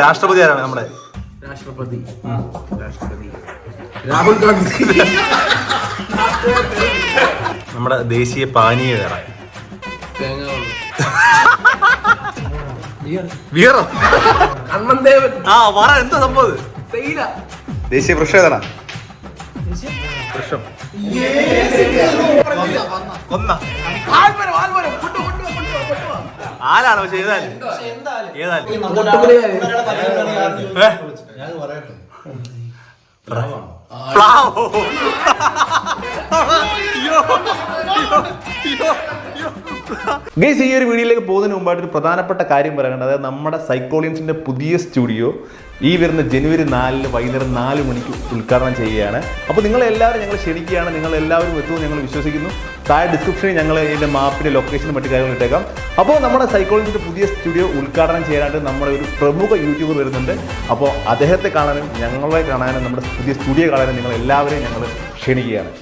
രാഷ്ട്രപതി ആരാണ് നമ്മുടെ? രാഷ്ട്രപതി രാഹുൽ ഗാന്ധി. നമ്മുടെ ദേശീയ പാനീയ ഏതാണ്? ബിയറോ? കണ്ണൻദേവൻ. ആ പറ, എന്താ സംഭവം? ദേശീയ വൃക്ഷം ഏതാണ്? വൃക്ഷം കൊന്ന ആരാണ്? പക്ഷെ ഏതായാലും ഗൈസ്, ഈ ഒരു വീഡിയോയിലേക്ക് പോകുന്നതിന് മുമ്പായിട്ട് ഒരു പ്രധാനപ്പെട്ട കാര്യം പറയാനുണ്ട്. അതായത് നമ്മുടെ സൈക്കോളിയൻസിന്റെ പുതിയ സ്റ്റുഡിയോ ഈ വരുന്ന ജനുവരി 4 വൈകുന്നേരം 4 മണിക്ക് ഉദ്ഘാടനം ചെയ്യുകയാണ്. അപ്പോൾ നിങ്ങളെല്ലാവരും ഞങ്ങൾ ക്ഷണിക്കുകയാണ്. നിങ്ങളെല്ലാവരും എത്തുമെന്ന് ഞങ്ങൾ വിശ്വസിക്കുന്നു. താഴെ ഡിസ്ക്രിപ്ഷനിൽ ഞങ്ങൾ ഇതിൻ്റെ മാപ്പിൻ്റെ ലൊക്കേഷനും മറ്റു കാര്യങ്ങൾ ഇട്ടേക്കാം. അപ്പോൾ നമ്മുടെ സൈക്കോളജിൻ്റെ പുതിയ സ്റ്റുഡിയോ ഉദ്ഘാടനം ചെയ്യാനായിട്ട് നമ്മുടെ ഒരു പ്രമുഖ യൂട്യൂബർ വരുന്നുണ്ട്. അപ്പോൾ അദ്ദേഹത്തെ കാണാനും ഞങ്ങളെ കാണാനും നമ്മുടെ പുതിയ സ്റ്റുഡിയോ കാണാനും നിങ്ങൾ എല്ലാവരെയും ഞങ്ങൾ ക്ഷണിക്കുകയാണ്.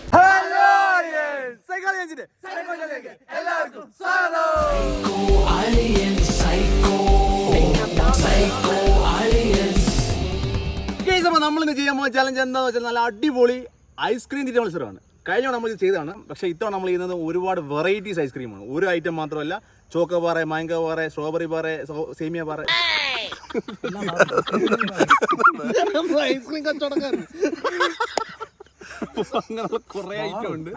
അപ്പോൾ നമ്മളിന്ന് ചെയ്യാൻ പോകുന്ന ചലഞ്ച് എന്താണെന്ന് വെച്ചാൽ നല്ല അടിപൊളി ഐസ്ക്രീം തീറ്റ മത്സരമാണ്. കഴിഞ്ഞ നമ്മൾ ഇത് ചെയ്തതാണ്. പക്ഷേ ഇത്തവണ നമ്മൾ ചെയ്യുന്നത് ഒരുപാട് വെറൈറ്റീസ് ഐസ്ക്രീമാണ്. ഒരു ഐറ്റം മാത്രമല്ല, ചോക്കോ പാറ, മാംഗോ പാറ, സ്ട്രോബെറി പാറ, സേമിയ പാറ, ഐസ്ക്രീം കച്ചവടക്കാരൻ, അങ്ങനെയുള്ള കുറെ ഐറ്റം ഉണ്ട്.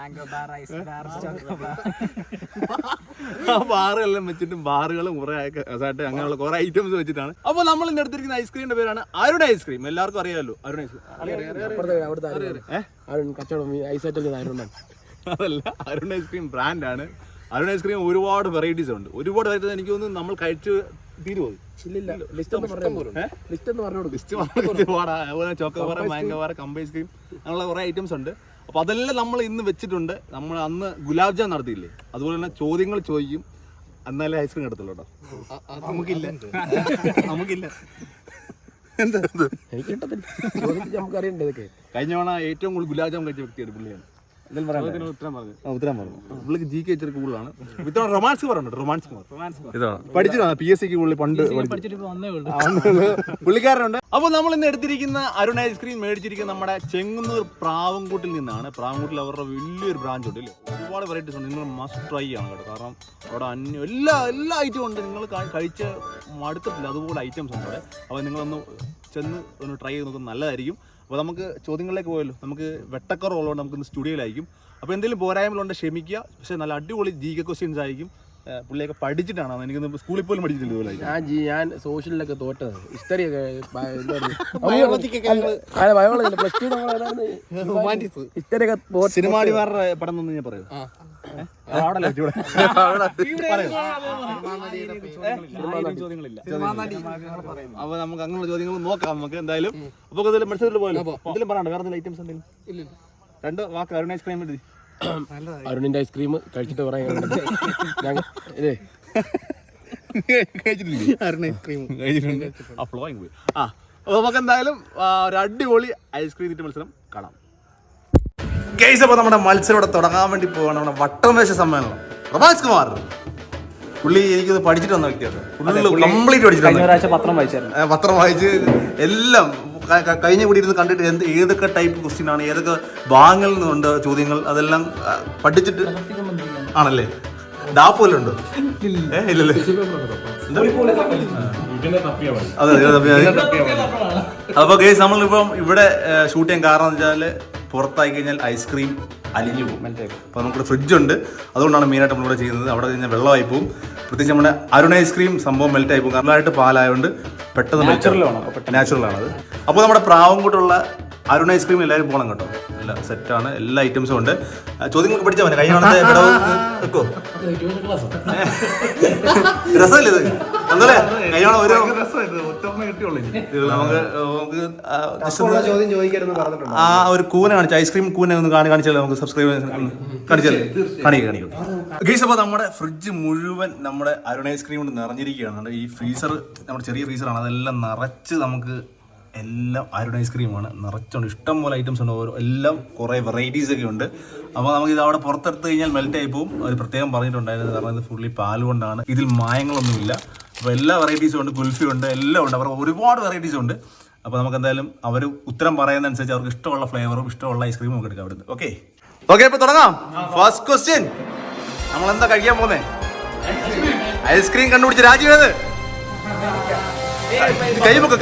ആ ബാറുകളെല്ലാം വെച്ചിട്ടും ബാറുകളും കുറെ ആയിട്ട് അങ്ങനെയുള്ള കുറെ ഐറ്റംസ് വെച്ചിട്ടാണ്. അപ്പോൾ നമ്മൾ ഇന്ന് എടുത്തിരിക്കുന്ന ഐസ്ക്രീമിന്റെ പേരാണ് അരുൺ ഐസ്ക്രീം. എല്ലാവർക്കും അറിയാമല്ലോ അരുൺ ഐസ്ക്രീം. അതല്ല, അരുൺ ഐസ്ക്രീം ബ്രാൻഡാണ്. അരുൺ ഐസ്ക്രീം ഒരുപാട് വെറൈറ്റീസ് ഉണ്ട്. ഒരുപാട് വെറൈറ്റീസ് എനിക്ക് തോന്നുന്നു നമ്മൾ കഴിച്ച് തീരുപോയി. ചോക്കോബാർ, മാംഗോബാർ, കമ്പ് ഐസ്ക്രീം അങ്ങനെയുള്ള കുറെ ഐറ്റംസ് ഉണ്ട്. അപ്പോൾ അതെല്ലാം നമ്മൾ ഇന്ന് വെച്ചിട്ടുണ്ട്. നമ്മൾ അന്ന് ഗുലാബ് ജാം നടത്തിയില്ലേ, അതുപോലെ തന്നെ ചോദ്യങ്ങൾ ചോദിക്കും, എന്നാലേ ഐസ്ക്രീം എടുത്തുള്ളൂ കേട്ടോ. നമുക്കില്ല എന്താ കഴിഞ്ഞ തവണ ഏറ്റവും കൂടുതൽ ഗുലാബ് ജാം കഴിച്ച വ്യക്തിയാണ് പുള്ളിയാണ്. ഉത്തരം പറഞ്ഞു. പുള്ളിക്ക് ജി കെ ഇച്ചിരി കൂടുതലാണ്. ഇത്തവണ റൊമാൻസ് പറഞ്ഞിട്ട് പഠിച്ചിട്ടാണ് PSC കൂടുതൽ പണ്ട് പുള്ളിക്കാരനുണ്ട്. അപ്പോൾ നമ്മൾ ഇന്ന് എടുത്തിരിക്കുന്ന അരുൺ ഐസ്ക്രീം മേടിച്ചിരിക്കുന്ന നമ്മുടെ ചെങ്ങന്നൂർ പ്രാവൻകൂട്ടിൽ നിന്നാണ്. പ്രാവൻകൂട്ടിൽ അവരുടെ വലിയൊരു ബ്രാഞ്ച് ഉണ്ട് ഇല്ലേ. ഒരുപാട് വെറൈറ്റീസ് ഉണ്ട്. നിങ്ങൾ മസ്റ്റ് ട്രൈ ആണ് കേട്ടോ. കാരണം അവിടെ എല്ലാ ഐറ്റവും ഉണ്ട്. നിങ്ങൾ കഴിച്ച് മടുത്തിട്ടില്ല അതുപോലെ ഐറ്റംസ് ഉണ്ട് അവിടെ. അപ്പോൾ നിങ്ങളൊന്ന് ചെന്ന് ഒന്ന് ട്രൈ ചെയ്ത് നോക്കുന്നത് നല്ലതായിരിക്കും. അപ്പോൾ നമുക്ക് ചോദ്യങ്ങളിലേക്ക് പോയല്ലോ. നമുക്ക് വെട്ടക്കറുള്ളതുകൊണ്ട് നമുക്ക് ഇന്ന് സ്റ്റുഡിയോയിലായിരിക്കും. അപ്പോൾ എന്തെങ്കിലും പോരായ്മകളുണ്ട് ക്ഷമിക്കുക. പക്ഷേ നല്ല അടിപൊളി GK ക്വസ്റ്റ്യൻസ് ആയിരിക്കും. പുള്ളിയൊക്കെ പഠിച്ചിട്ടാണ്. എനിക്ക് സ്കൂളിൽ പോലും പഠിച്ചിട്ടില്ല ഇതുപോലെ. ഞാൻ സോഷ്യലിലൊക്കെ തോറ്റത്. ഹിസ്റ്ററിയൊക്കെ സിനിമാടിമാരുടെ പടം ഒന്നും ഞാൻ പറയൂ. അപ്പൊ നമുക്ക് അങ്ങനെയുള്ള ചോദ്യങ്ങൾ നോക്കാം. നമുക്ക് എന്തായാലും അപ്പൊ മത്സരത്തിൽ പോയല്ലോ. എന്തെങ്കിലും പറയണ്ട, വേറെ എന്തെങ്കിലും ഐറ്റംസ് എന്തെങ്കിലും? 2 വാക്ക് അരുൺ ഐസ്ക്രീം എടുത്തി. അരുണിന്റെ ഐസ്ക്രീം കഴിച്ചിട്ട് പറയാൻ നമുക്ക് എന്തായാലും ഒരു അടിപൊളി ഐസ്ക്രീം തീറ്റ മത്സരം കാണാം. ഗൈസ്, അപ്പോൾ നമ്മുടെ മത്സരം ഇവിടെ തുടങ്ങാൻ വേണ്ടി പോവാണ്. നമ്മുടെ വട്ടമേശ സമ്മേളനം. റമാസ് കുമാർ പുള്ളി എനിക്കൊന്ന് പഠിച്ചിട്ട് വന്ന വ്യക്തിയാണ്. കംപ്ലീറ്റ് പഠിച്ചിട്ടുണ്ട്. പത്രം വായിച്ച് എല്ലാം കഴിഞ്ഞ കൂടി ഇരുന്ന് കണ്ടിട്ട് ഏതൊക്കെ ടൈപ്പ് ക്വസ്റ്റ്യൻ ആണ്, ഏതൊക്കെ ഭാഗങ്ങളിൽ നിന്നുണ്ട് ചോദ്യങ്ങൾ, അതെല്ലാം പഠിച്ചിട്ട് ആണല്ലേ. ഡാപ്പ് വല്ലതും ഉണ്ടോ? ഇല്ലല്ലേ. അതെ. അപ്പോൾ ഗൈസ്, നമ്മളിപ്പം ഇവിടെ ഷൂട്ട് ചെയ്യാൻ കാരണം എന്ന് വെച്ചാൽ പുറത്തായി കഴിഞ്ഞാൽ ഐസ്ക്രീം അലിഞ്ഞു പോകും. അപ്പോൾ നമുക്കിവിടെ ഫ്രിഡ്ജുണ്ട്. അതുകൊണ്ടാണ് മെയിനായിട്ട് നമ്മളിവിടെ ചെയ്യുന്നത്. അവിടെ കഴിഞ്ഞാൽ വെള്ളമായി പോകും. പ്രത്യേകിച്ച് നമ്മുടെ അരുൺ ഐസ്ക്രീം സംഭവം മെൽറ്റായി പോകും. കാരണമായിട്ട് പാലായതുകൊണ്ട് പെട്ടെന്ന് നാച്ചുറലാണത്. അപ്പോൾ നമ്മുടെ പ്രാവൻകൂട്ടുള്ള അരുൺ ഐസ്ക്രീം എല്ലാവരും പോകണം കേട്ടോ. എല്ലാ സെറ്റാണ്, എല്ലാ ഐറ്റംസും ഉണ്ട്. ചോദ്യങ്ങൾക്ക് പഠിച്ചാൽ മതി. കഴിഞ്ഞ വെക്കോ രസമല്ലേ ഇത്? അതല്ലേ കഴിഞ്ഞ ഒരു ആ ഒരു കൂന കാണിച്ചു, ഐസ്ക്രീം കൂന ഒന്ന് കാണിച്ചാലേ നമുക്ക് സബ്സ്ക്രൈബ് കാണിച്ചാലേ കാണിക്കും. ഗൈസ്, അപ്പോൾ നമ്മുടെ ഫ്രിഡ്ജ് മുഴുവൻ നമ്മുടെ അരുൺ ഐസ്ക്രീം കൊണ്ട് നിറഞ്ഞിരിക്കുകയാണ്. ഈ ഫ്രീസർ നമ്മുടെ ചെറിയ ഫ്രീസറാണ്. അതെല്ലാം നിറച്ച് നമുക്ക് എല്ലാം അരുൺ ഐസ്ക്രീമാണ് നിറച്ചുണ്ട്. ഇഷ്ടം പോലെ ഐറ്റംസ് ഉണ്ട്. എല്ലാം കുറേ വെറൈറ്റീസ് ഒക്കെ ഉണ്ട്. അപ്പോൾ നമുക്കിത് അവിടെ പുറത്തെടുത്ത് കഴിഞ്ഞാൽ മെൽറ്റ് ആയി പോകും. അത് പ്രത്യേകം പറഞ്ഞിട്ടുണ്ടായിരുന്നു. കാരണം ഇത് ഫുള്ളി പാൽ കൊണ്ടാണ്. ഇതിൽ മായങ്ങളൊന്നുമില്ല. അപ്പോൾ എല്ലാ വെറൈറ്റീസും ഉണ്ട്, കുൽഫി ഉണ്ട്, എല്ലാം ഉണ്ട്. അവർ ഒരുപാട് വെറൈറ്റീസ് ഉണ്ട്. അപ്പോൾ നമുക്ക് എന്തായാലും അവർ ഉത്തരം പറയുന്നതനുസരിച്ച് അവർക്ക് ഇഷ്ടമുള്ള ഫ്ലേവറും ഇഷ്ടമുള്ള ഐസ്ക്രീമും നമുക്ക് എടുക്കാം അവിടുന്ന്. ഓക്കെ ഓക്കെ, അപ്പോൾ തുടങ്ങാം. ഫസ്റ്റ് ക്വസ്റ്റ്യൻ, നമ്മൾ എന്താ കഴിക്കാൻ പോകുന്നേ? ഐസ്ക്രീം കണ്ടുപിടിച്ച രാജ്യം ഏത്? കൈമുക്ക്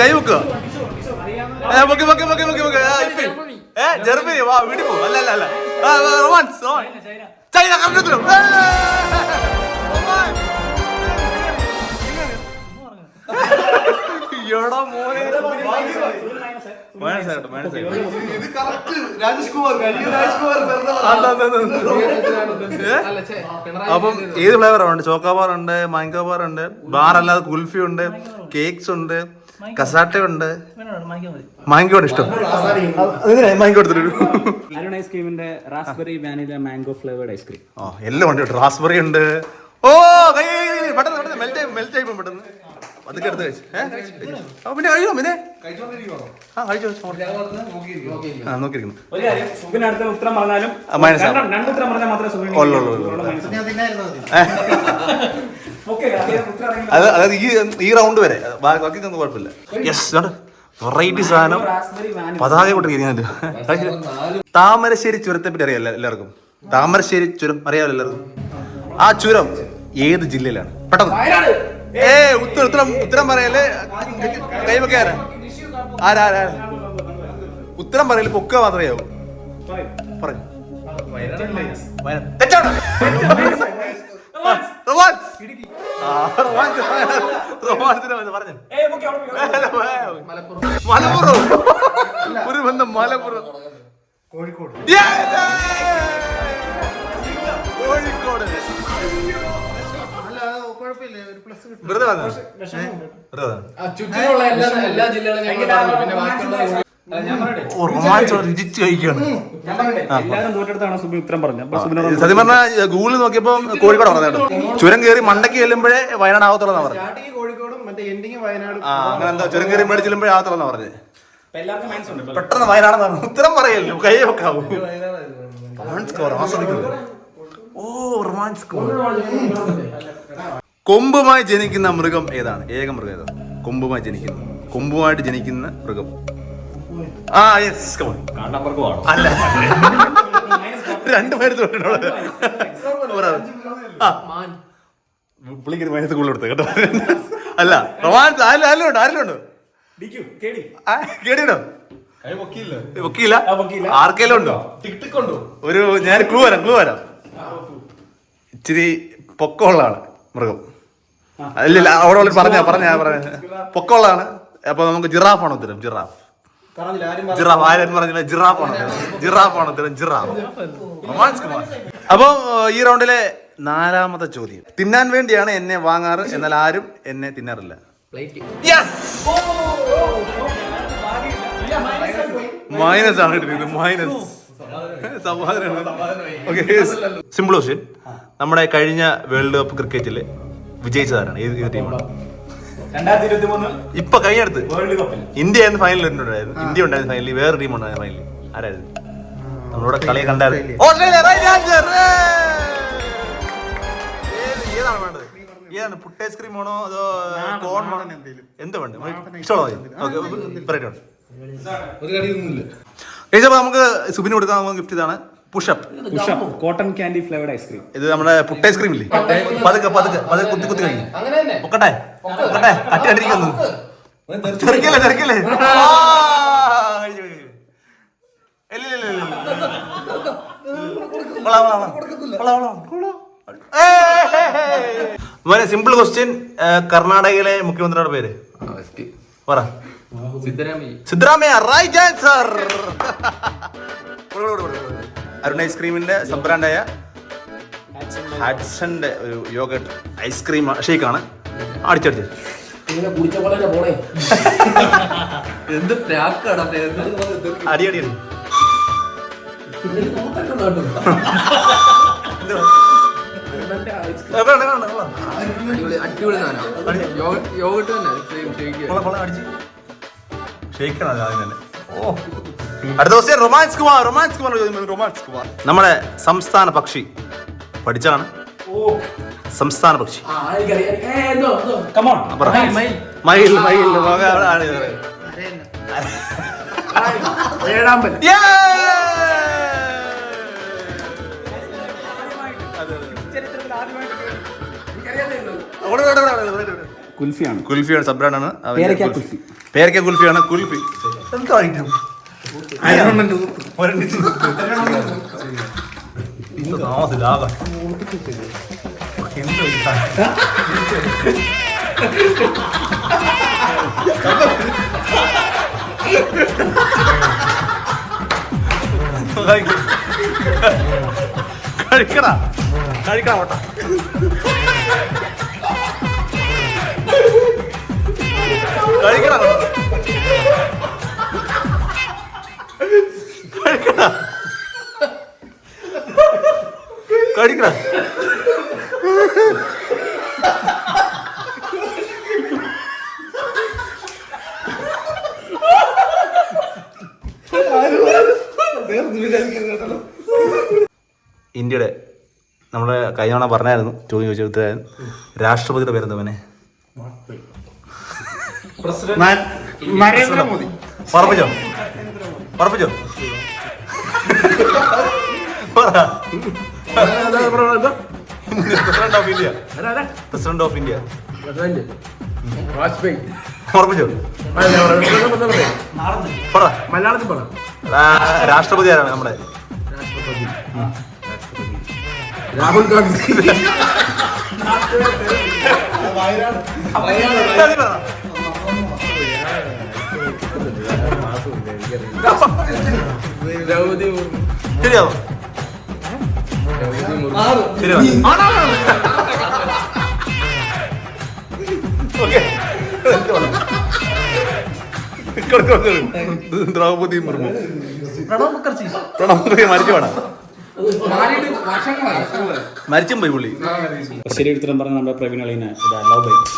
ജർമ്മനി. വാ, വീട്ടിൽ പോകും. അല്ല റൊമാൻസ്, ചൈന. കണ്ടെത്തും. അപ്പം ഏത് ഫ്ലേവറാണ് ഉണ്ട്? ചോക്കോബാർ ഉണ്ട്, മാംഗോ ബാർ ഉണ്ട്, ബാർ അല്ലാതെ കുൽഫി ഉണ്ട്, കേക്ക്സ് ഉണ്ട്, കസാട്ട ഉണ്ട്. മാംഗോ ഇഷ്ടം. മാംഗോ എടുത്തിട്ടു. അരുൺ ഐസ്ക്രീമിന്റെ raspberry vanilla mango flavoured ice cream. എല്ലാം ഉണ്ട്. റാസ്ബെറി ഉണ്ട്. ഓ പെട്ടെന്ന് മെൽറ്റ് ആയി പെട്ടെന്ന്. അതൊക്കെ എടുത്ത് കഴിച്ചു. പിന്നെ കഴിയോ? പിന്നെ നോക്കിയിരിക്കുന്നു. ഒരു കാര്യം, സുബിൻ അടുത്ത ഉത്തരം പറഞ്ഞാലും രണ്ട് ഉത്തരം പറഞ്ഞാൽ മാത്രമേ സുബിൻ. അതായത് ഈ റൗണ്ട് വരെ, ബാക്കി ഒന്നും കുഴപ്പമില്ല. യെസ്, വെറൈറ്റി സാധനം. പതാക കൊണ്ടിരിക്കുന്നുണ്ട്. താമരശ്ശേരി ചുരത്തെ പറ്റി അറിയാമല്ലോ എല്ലാവർക്കും? താമരശ്ശേരി ചുരം അറിയാമല്ലോ എല്ലാവർക്കും? ആ ചുരം ഏത് ജില്ലയിലാണ്? പെട്ടെന്ന് ഉത്തരം പറയല്ലേ? കൈവക്കെ ആരാ? ഉത്തരം പറയല് പൊക്ക മാത്രമേ ആവും. പറഞ്ഞു. മലപ്പുറം. ഒരു ബന്ധം മലപ്പുറം. കോഴിക്കോട്. സത്യം പറഞ്ഞാൽ ഗൂഗിളിൽ നോക്കിയപ്പോ കോഴിക്കോട് പറഞ്ഞു. ചുരം കയറി മണ്ടയ്ക്ക് ചെല്ലുമ്പോഴേ വയനാട് ആവത്തുള്ളതാ പറഞ്ഞു. അങ്ങനെ എന്താ ചുരം കയറി മേടിച്ച് ചെല്ലുമ്പോഴേ ആവത്തുള്ളതാ പറഞ്ഞത്. പെട്ടെന്ന് വയനാട് ഉത്തരം പറയല്ലോ, കൈ വെക്കാവൂ. കൊമ്പുമായി ജനിക്കുന്ന മൃഗം ഏതാണ്? ഏക മൃഗം ഏതാണ്? കൊമ്പുമായി ജനിക്കുന്ന, കൊമ്പുമായിട്ട് ജനിക്കുന്ന മൃഗം. അല്ല, രണ്ടുപേര് തൊട്ടിട്ടുള്ളത്. പുള്ളിക്ക് മൈനസ് കൂടുതൽ കൊടുത്തത് കേട്ടോ. അല്ല, റൊമാൻസ് ആരിലുണ്ടോ? കേടിയുണ്ടോ? പൊക്കിയില്ല. ആർക്കെല്ലാം ഉണ്ടോ? ഒരു ഞാൻ ക്ലൂ വരാം. ഇച്ചിരി പൊക്കമുള്ളതാണ് മൃഗം. അല്ല, അവിടെ പറഞ്ഞ പൊക്കമുള്ളതാണ്. അപ്പൊ നമുക്ക് ജിറാഫാണ് ഉത്തരം. ജിറാഫ്. ആരും പറഞ്ഞില്ല. ജിറാഫാണ് ഉത്തരം. അപ്പൊ ഈ റൗണ്ടിലെ 4ാമത്തെ ചോദ്യം. തിന്നാൻ വേണ്ടിയാണ് എന്നെ വാങ്ങാറ്, എന്നാൽ ആരും എന്നെ തിന്നാറില്ല. മൈനസ് ആണ് കിട്ടുന്നത്. മൈനസ്. Simple question. നമ്മുടെ കഴിഞ്ഞ വേൾഡ് കപ്പ് ക്രിക്കറ്റില് വിജയിച്ചതാരാണ്? ഏത് ടീമാണ്? 2023 ഇപ്പൊ കഴിഞ്ഞടുത്ത് വേൾഡ് കപ്പിൽ ഇന്ത്യ ഫൈനലിൽ ഉണ്ടായിരുന്നു. ഇന്ത്യ ഉണ്ടായിരുന്നു ഫൈനലിൽ. വേറെ ടീം ഉണ്ടായിരുന്നു ഫൈനലിൽ. ആരായിരുന്നു? നമ്മളിവിടെ കളിയെ കണ്ടായിരുന്നു. ഏതാണ് വേണ്ടത്? ഏതാണ്? പുട്ട് ഐസ്ക്രീം ആണോ അതോ കോൺ ആണോ? എന്ത് വേണ്ട? നമുക്ക് സുബിന് കൊടുക്കാൻ ഗിഫ്റ്റ് ഇതാണ്. Push up cotton candy flavoured ice cream. ഇത് നമ്മുടെ പുട്ട് ഐസ്ക്രീം ഇല്ലേ? പതുക്കെ കുത്തി കഴിഞ്ഞു. പൊക്കട്ടെ കട്ടി കണ്ടിരിക്കുന്നു. ചെറുക്കല്ലേ. Simple question. കർണാടകയിലെ മുഖ്യമന്ത്രിയുടെ പേര് പറ. സിദ്ധരാമയ്യ. Right answer. അരുൺ ഐസ്ക്രീമിന്റെ സബ് ബ്രാൻഡായ ഹാഡ്സന്റെ ഒരു യോഗട്ട് ഐസ്ക്രീം ഷേക്കാണ്. അടിച്ചടിച്ച് അടി ഷേക്കാണ് ആദ്യം തന്നെ. അടുത്ത ദിവസം റൊമാൻസ് കുമാർ. നമ്മുടെ സംസ്ഥാന പക്ഷി പഠിച്ചാണ്. സംസ്ഥാന പക്ഷി. കമോൺ പറ. മയിൽ മയിൽ കുൽഫിയാണ്. കുൽഫിയാണ്. സബ്രാനാണ്. പേരയ്ക്ക കുൽഫി. പേരയ്ക്ക കുൽഫിയാണ്. കുൽഫി എന്താ ഐറ്റം? കഴിക്കടാ കഴിക്കടാ ഓട്ട കഴിക്കടാ കഴിക്കടാ കഴിക്കടാ. ഇന്ത്യയുടെ നമ്മളെ കഴിഞ്ഞ തവണ പറഞ്ഞായിരുന്നു ചോദ്യം ചോദിച്ചാൽ രാഷ്ട്രപതിയുടെ പേരെന്തവനെ? നരേന്ദ്രമോദി. പറപ്പിച്ചോ പറപ്പിച്ചോ president of India. President of India Vajpayee. പറപ്പിച്ചോ പറ. മലയാളത്തിൽ പറ. രാഷ്ട്രപതി ആരാണ് നമ്മുടെ? രാഹുൽ ഗാന്ധി. ശരിയാവോ? ദ്രൗപദി മുർമു. പ്രണബ് മുഖർജി മരിച്ചു വേണം. മരിച്ചും പോയി പുള്ളി. ശരി ഉത്തരം പറഞ്ഞ നമ്മുടെ പ്രവീൺ അളീന ലവ് ബൈറ്റ്.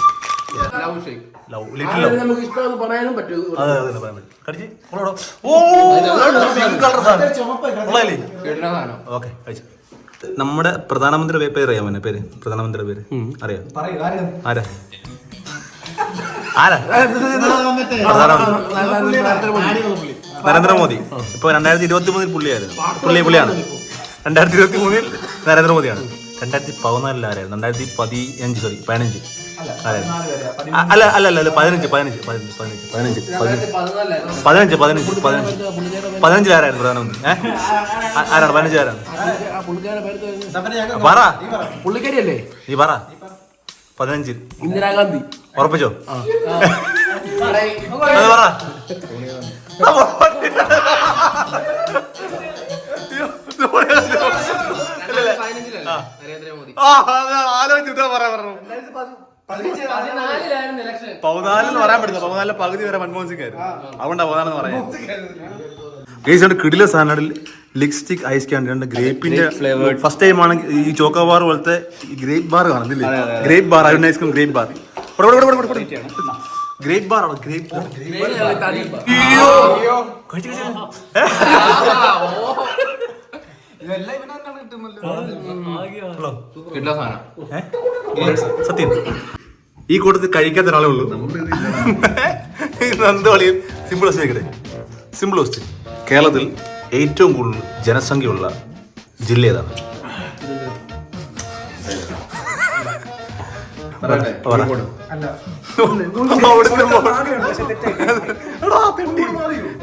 നമുക്ക് ഇഷ്ടം പറയാനും പറ്റും. നമ്മുടെ പ്രധാനമന്ത്രിയുടെ പേര് അറിയാമോ? പേര് പ്രധാനമന്ത്രിയുടെ പേര് അറിയാം? ആരാ ആരാ? നരേന്ദ്രമോദി. ഇപ്പൊ 2023 പുള്ളിയായിരുന്നു. പുള്ളിയാണ് 2023 നരേന്ദ്രമോദിയാണ്. 2014 ആരായിരുന്നു? 2015 സോറി 15 ആരായിരുന്നു? അല്ല അല്ല അല്ല 15 ആരായിരുന്നു പ്രധാനമന്ത്രി? ആരാണ് 15 ആരാണ്? പറ പുള്ളിക്കാരിയല്ലേ? നീ പറ. 15 ഇന്ദിരാഗാന്ധി. ഉറപ്പിച്ചോ? അത് പറ. ആലോചിച്ച് പറയാൻ പറഞ്ഞു. 14 പറയാൻ പറ്റില്ല. 14 പകുതി വരെ മൻമോഹൻ സിംഗ് ആയിരുന്നു. അതുകൊണ്ടാ 14 പറയാൻ. കിടില സാധനങ്ങളിൽ ലിപ്സ്റ്റിക് ഐസ് ക്യാൻഡി ഉണ്ട്. ഗ്രേപ്പിന്റെ ഫസ്റ്റ് ടൈം ആണ് ഈ ചോക്കോബാർ പോലത്തെ ഗ്രേപ്പ് ബാർ കാണുന്നില്ലേ? Grape bar Arun ice cream grape bar. Grape bar ആണ്. ഗ്രേപ്പ് സത്യം ഈ കൂട്ടത്തിൽ കഴിക്കാത്ത ഒരാളേ ഉള്ളൂ. എന്ത് കളിയും സിമ്പിൾ ക്വസ്റ്റ്യൻ ആയിക്കട്ടെ. Simple question. കേരളത്തിൽ ഏറ്റവും കൂടുതൽ ജനസംഖ്യയുള്ള ജില്ല ഏതാണ്?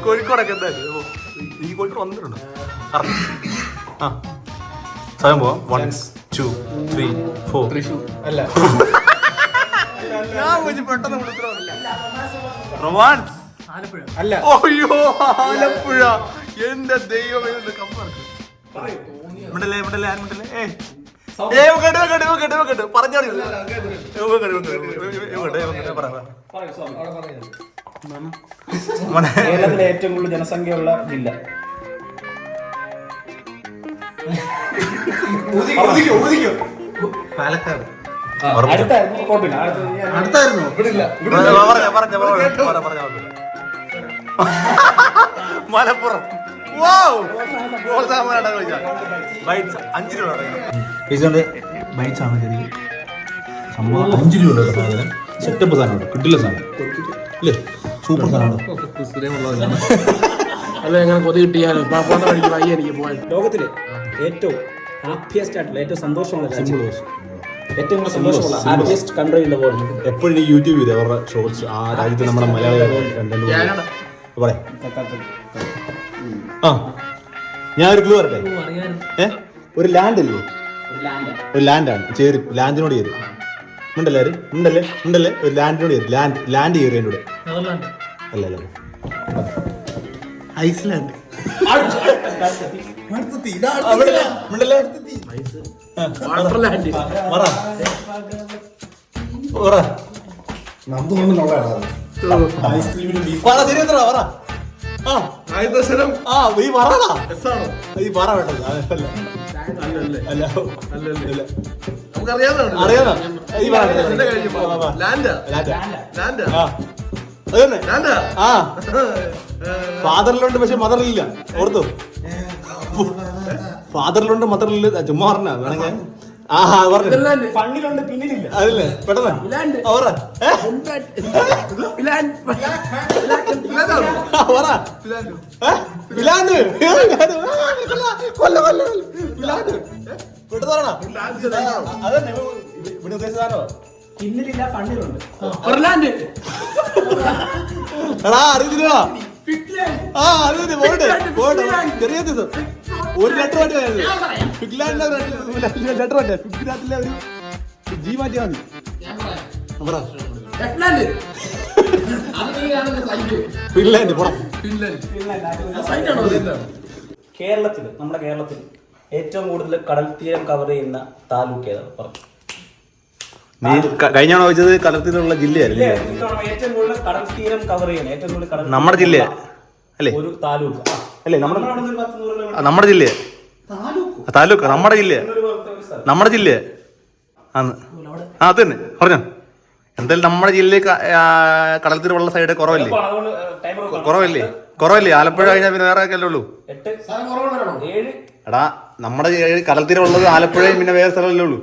കോഴിക്കോടൊക്കെ എന്തായാലും ഈ കോഴിക്കോട് വന്നിട്ടുണ്ടോ? ആ സമയം പോവാം. 1 2 3 4 അല്ല റൊമാൻസ് അല്ല. അയ്യോ ആലപ്പുഴ. എന്റെ ദൈവമേ കേരളത്തിലെ ഏറ്റവും കൂടുതൽ ജനസംഖ്യയുള്ള ജില്ല? പാലക്കാട്. അടുത്തായിരുന്നു. കുഴപ്പമില്ല. അടുത്തായിരുന്നു. ഇവിടില്ല. മലപ്പുറം. 5 രൂപ ബൈറ്റ്സ് ആണ്. 5 രൂപ സാധനം സെറ്റപ്പ് സാധനം കിട്ടില്ല സാധനം അല്ലേ സൂപ്പർ സാധനം അല്ല എങ്ങനെ കൊതി കിട്ടിയാലോ പോകുന്ന വഴിക്ക് വയ്യ എനിക്ക് പോകാൻ. ലോകത്തിലെ ഏറ്റവും ഹാപ്പിയസ്റ്റ് ആയിട്ടുള്ള ഏറ്റവും സന്തോഷമുള്ള രാജ്യം, ഏറ്റവും കൂടുതൽ സന്തോഷമുള്ള happiest country in the world. എപ്പോഴും യൂട്യൂബ് ചെയ്ത് അവരുടെ ഷോർട്സ് ആ രാജ്യത്ത് നമ്മുടെ മലയാളികൾ പറയാം. ആ ഞാൻ ഒരു ക്ലൂ പറട്ടെ. ഒരു ലാൻഡ് അല്ലേ, ഒരു ലാൻഡാണ് ചേരി, ലാൻഡിനോട് ചേരും. ഉണ്ടല്ലേ ഉണ്ടല്ലേ ഉണ്ടല്ലേ ഒരു ലാൻഡിനോട് ചേരും. ലാൻഡ് കയറി എൻ്റെ കൂടെ അല്ല അല്ല ഐസ്ലാൻഡ്. ഫാദറിലുണ്ട് പക്ഷെ മദറിലില്ല. ഓർത്തു, ഫാദറിലുണ്ട് മദറിലില്ല. ചുമ്മാ പറഞ്ഞ വേണമെങ്കിൽ ഫണ്ണിലുണ്ട് പിന്നിലില്ല. അതല്ലേ പെട്ടെന്ന് പിന്നിലില്ല ഫണ്ണിലുണ്ട്. എടാ അറിയില്ല. ആ അറിയില്ല. പോട്ടെ പോട്ടെ ചെറിയ ദിവസം ഒരു ലെറ്റർ മാറ്റി ലെറ്റർ മാറ്റ ഫിഗ്ലാൻഡിലെ ഒരു ജി മാറ്റിയാ മതി. ഫിൻലാൻഡ് പോടാ. കേരളത്തിൽ, നമ്മുടെ കേരളത്തിൽ ഏറ്റവും കൂടുതൽ കടൽ തീരം കവർ ചെയ്യുന്ന താലൂക്ക് ഏതാണ് പറഞ്ഞു? നീ കഴിഞ്ഞാണോ ചോദിച്ചത് കടൽത്തീരമുള്ള ജില്ലയല്ലേ? ഏറ്റവും കൂടുതൽ കടൽ തീരം കവർ ചെയ്യുന്ന ഏറ്റവും കൂടുതൽ കടൽ നമ്മുടെ ജില്ല അല്ലേ? ഒരു താലൂക്ക് അല്ലേ? നമ്മുടെ ജില്ല താലൂക്ക് നമ്മുടെ ജില്ല നമ്മുടെ ജില്ല ആന്ന്. ആ അത് തന്നെ പറഞ്ഞോ. എന്തായാലും നമ്മുടെ ജില്ലയിൽ കടൽത്തീരമുള്ള സൈഡ് കുറവല്ലേ? കുറവല്ലേ? ആലപ്പുഴ കഴിഞ്ഞാൽ പിന്നെ വേറെ ഒക്കെ അല്ലേ ഉള്ളൂ. എടാ നമ്മുടെ കടൽത്തീരമുള്ളത് ആലപ്പുഴയും പിന്നെ വേറെ സ്ഥലമല്ലേ ഉള്ളൂ.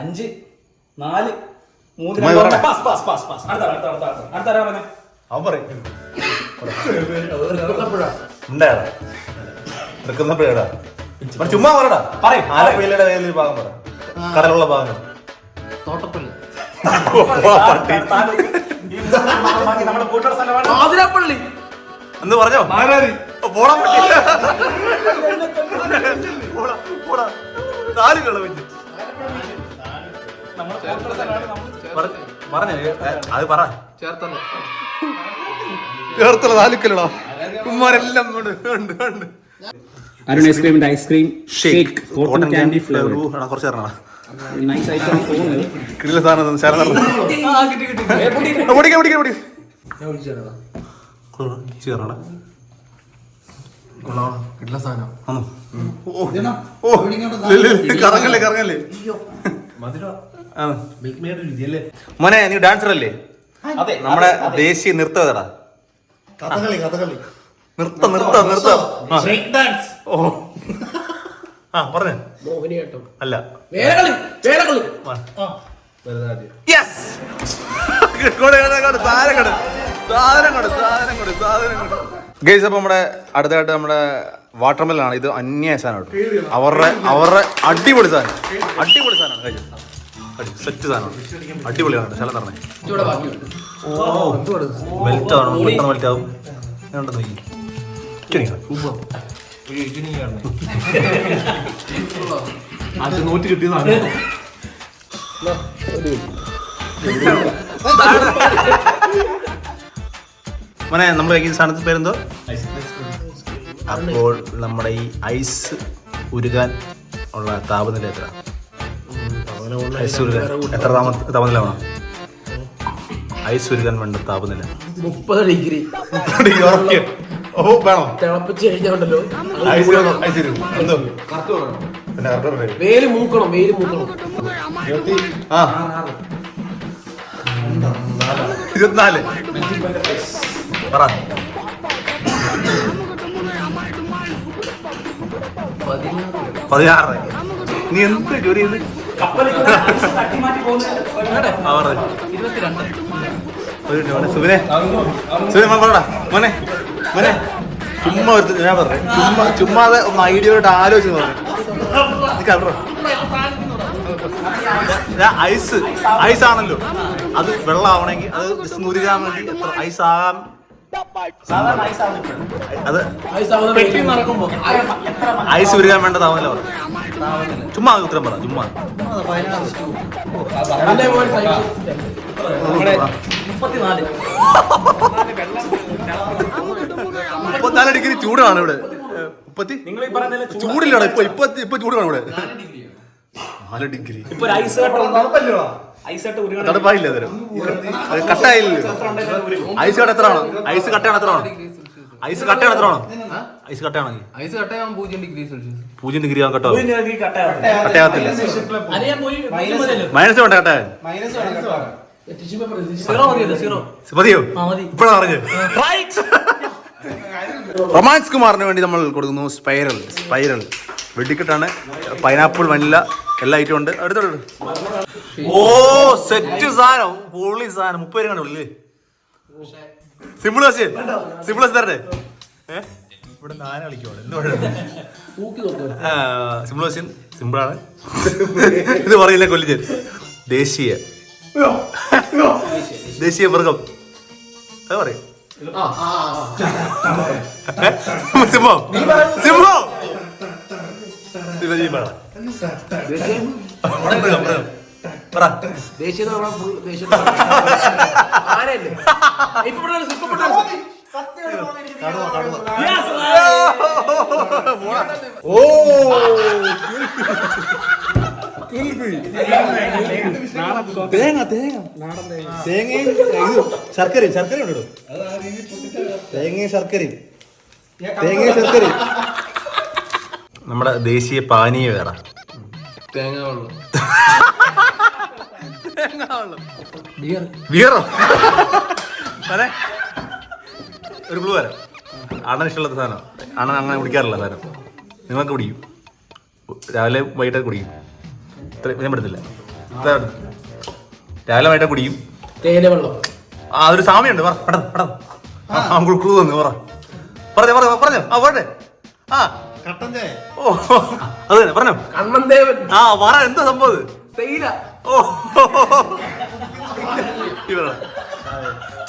6 5 4 3 അവൻ പറയും തൃക്കുന്നപ്പുഴ. ചുമ്മാ പറയടാ. ആലപ്പുഴയുടെ വേറൊരു ഭാഗം പറ, കടലുള്ള ഭാഗം. തോട്ടപ്പള്ളി. എന്ന് പറഞ്ഞോ? പോടാ പോടാ. 4 കിളോ വെച്ച് പറഞ്ഞേ. അത് പറ. ചേർത്തല താലൂക്കല്ലടാ. ഉമ്മാരെല്ലാം അരുൺ ഐസ്ക്രീമിന്റെ ice cream shake cotton candy flavour. കുറച്ച് തരണടാ. നൈസ് ഐറ്റം തോന്നുന്നു. കിടില സാധനം. കറങ്ങല്ലേ. മോനെ നീ ഡാൻസർ അല്ലേ? നമ്മുടെ ദേശീയ നൃത്തം ഏതാടാ? നൃത്തം. ഓ ആ പറഞ്ഞേ. മോഹിനിയാട്ടം അല്ല. ഗൈസ്, അപ്പൊ നമ്മുടെ അടുത്തായിട്ട് നമ്മുടെ വാട്ടർമെലാണ്. ഇത് അന്യായ സാധനം കേട്ടോ. അവരുടെ അടിപൊളി സാധനമാണ് കഴിച്ചു. സെറ്റ് സാധനമാണ്, അടിപൊളിയാണ്. ശലം തരണേ. മെൽറ്റ് ആവണം, പെട്ടെന്ന് മെൽറ്റ് ആവും. ഉണ്ടെന്ന് നോക്കി നോറ്റ് കിട്ടിയതാണ്. മോനെ നമ്മൾ കഴിക്കുന്ന സാധനത്തിന് പേരെന്തോ? അപ്പോൾ നമ്മുടെ ഈ ഐസ് ഉരുകാൻ ഉള്ള താപനില എത്ര? ഐസ് ഉരുകാൻ എത്ര താപനില വേണം? ഐസ് ഉരുകാൻ വേണ്ട താപനില 30 ഡിഗ്രി. ഓ വേണോ? തിളപ്പിച്ച് കഴിഞ്ഞാണ്ടല്ലോ പിന്നെ വേര് മൂക്കണം. ആ 24 പറ. 16. നീ എന്ത് ജോലി ചെയ്ത്? സുബിനെ പറടാ മോനെ മോനെ ചുമ്മാ ഒരു ഞാൻ പറഞ്ഞു ചുമ്മാതെ ഒന്ന് ഐഡിയോട്ട് ആലോചിച്ച് പറഞ്ഞു കണ്ടോ ഐസ് ആണല്ലോ അത് വെള്ളമാവണമെങ്കിൽ അത് മുരുകാൻ വേണ്ടി എത്ര ഐസ് ആകാൻ അത് ഐസ് ഉരുകാൻ വേണ്ടതാവുന്നല്ലോ ചുമ്മാ ഉത്തരം പറ ചുമ്മാ മുപ്പത്തിനാല് ഡിഗ്രി ചൂടാണ് ഇവിടെ ചൂടില്ലടാ ഇപ്പൊ ചൂടാണ് ഇവിടെ 4 ഡിഗ്രി തണുപ്പായില്ല തരം കട്ടായില്ലല്ലോ ഐസ് കട്ട എത്ര ആണോ ഐസ് കട്ടയാണ് എത്ര ആണോ ഐസ് കട്ടയാണ് എത്ര ആണോ ഐസ് കട്ടയാണെങ്കിൽ 0 ഡിഗ്രി ആകാൻ കട്ടോ കട്ടയാകത്തില്ല മൈനസ് വേണ്ട കട്ടായാൻ മതിയോ ഇപ്പഴാ പറഞ്ഞു റൊമാൻസ് കുമാറിന് വേണ്ടി നമ്മൾ കൊടുക്കുന്നു സ്പൈറൽ വെടിക്കെട്ടാണ് പൈനാപ്പിൾ വനില എല്ലാ ഐറ്റം ഉണ്ട് അടുത്തോട്ട് ഓ സെറ്റ് സാധനം പൊള്ളി സാധനം 30 രൂപ ഉള്ളി സിമ്പിൾ തരട്ടെ ഇവിടെ നാന കളിക്കുവാണ് സിമ്പിൾ വസ്യൻ സിമ്പിളാണ് ഇത് പറയില്ല കൊല്ലിച്ചൻ ദേശീയ മൃഗം അത് പറയും സിംഹം ശർക്കരയും ശർക്കരയും നമ്മുടെ ദേശീയ പാനീയ വേറെ ബിയറോ അതെ ഒരു ബ്ലൂ വരാം അണ്ണൻ ഇഷ്ടമുള്ള സാധനം അണ്ണൻ അങ്ങനെ കുടിക്കാറില്ല സാധനം നിങ്ങൾക്ക് കുടിക്കും രാവിലെ വൈകിട്ട് കുടിക്കും ഞാൻ പെടുത്തില്ല രാവിലെ വൈകിട്ട് കുടിക്കും ആ ഒരു സാമ്യമുണ്ട് ക്ലൂ തന്നു പറഞ്ഞോ ആ പോട്ടെ ആ ഓ അത് തന്നെ പറഞ്ഞോ ആ പറ എന്താ സംഭവം ഓ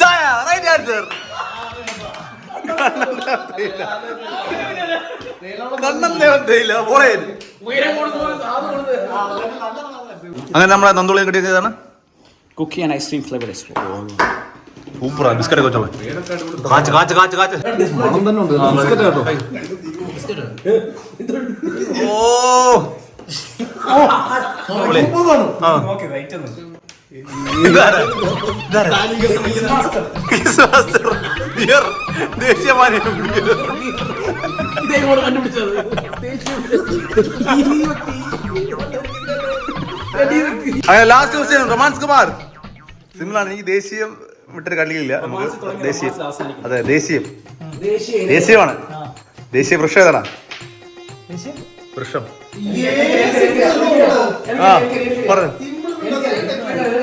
ചായ റൈറ്റ് ആൻസർ അങ്ങനെ നമ്മളെ നന്ദുളിയും കിട്ടിയതാണ് കുക്കി ആൻഡ് ഐസ്ക്രീം ഫ്ലേവർ സൂപ്പറാ ബിസ്ക്കറ്റ് വെച്ചോളെ കാച്ച് ഓ ലാസ്റ്റ് ക്വസ്റ്റ്യൻ റൊമാൻസ് കുമാർ സിമ്പിളാണ് എനിക്ക് ദേശീയം വിട്ടൊരു കളിയില്ല നമുക്ക് ദേശീയം അതെ ദേശീയമാണ് ദേശീയ വൃക്ഷം ഏതാണ് വൃക്ഷം ആ പറഞ്ഞു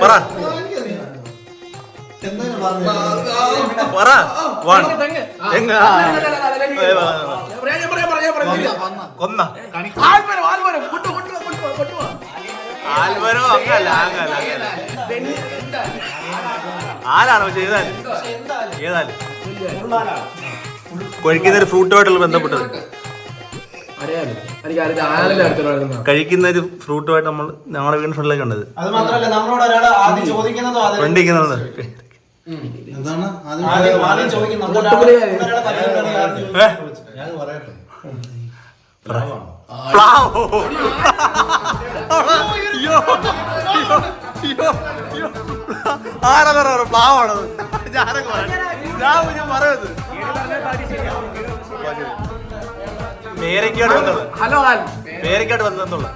പറ കൊന്ന ആൽവരോ ആരാണോ ചെയ്താൽ ഏതായാലും കഴിക്കുന്ന ഒരു ഫ്രൂട്ടുമായിട്ടുള്ള ബന്ധപ്പെട്ടത് കഴിക്കുന്ന ഒരു ഫ്രൂട്ടുമായിട്ട് നമ്മൾ ഞങ്ങളുടെ വീടിന് ഫ്രണ്ടിലേക്ക് കണ്ടത് ഫ്രണ്ടിരിക്കുന്നത് പ്ലാവാണത് ഞാനൊക്കെ ഞാൻ പറയുന്നത് പേരക്കാട് വന്നത് പേരക്കാട് വന്നതെന്നുള്ള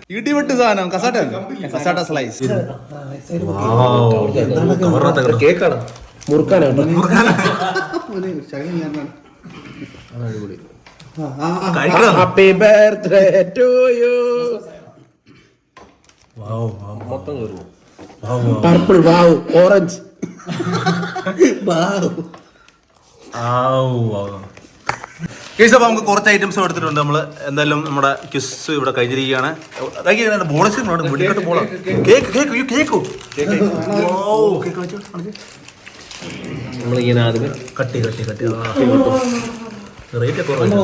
ഇടിവെട്ട് സാധനം കസാട്ട സ്ലൈസ്. കേക്കാണ് മുറുക്കാനാണ്. Happy birthday to you. മൊത്തം കയറുമോ? പർപ്പിൾ, വാവ്, ഓറഞ്ച്, വാവ്. അപ്പോൾ നമുക്ക് കുറച്ച് ഐറ്റംസ് എടുത്തിട്ടുണ്ട്. നമ്മൾ എന്തായാലും നമ്മുടെ ക്വിസ് ഇവിടെ കഴിഞ്ഞിരിക്കുകയാണ്. ബോണസ് നമ്മളിങ്ങനെ ആദ്യമേ കട്ടി റേറ്റ് കുറവാണ്.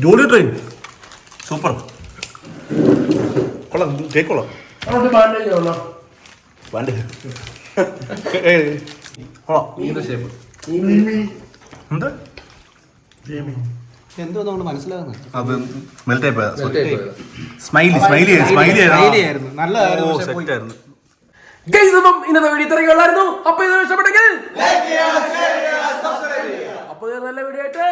ജോലി ട്രെയിൻ സൂപ്പർ കൊള്ളാം. കേക്ക് കൊള്ളാം. വേണ്ട എന്താ എന്തോ നമ്മൾ മനസ്സിലാകുന്നത്. അത് മെൽറ്റായി പോയതാ. സ്മൈലി ആയിരുന്നു. നല്ലതായിരുന്നു. സെറ്റായിരുന്നു. ഇന്നത്തെ വീഡിയോ ഇത്രയൊക്കെ ഉള്ളായിരുന്നു. അപ്പൊ ഇത് ഇഷ്ടപ്പെട്ടെങ്കിൽ അപ്പൊ നല്ല വീഡിയോ ആയിട്ട്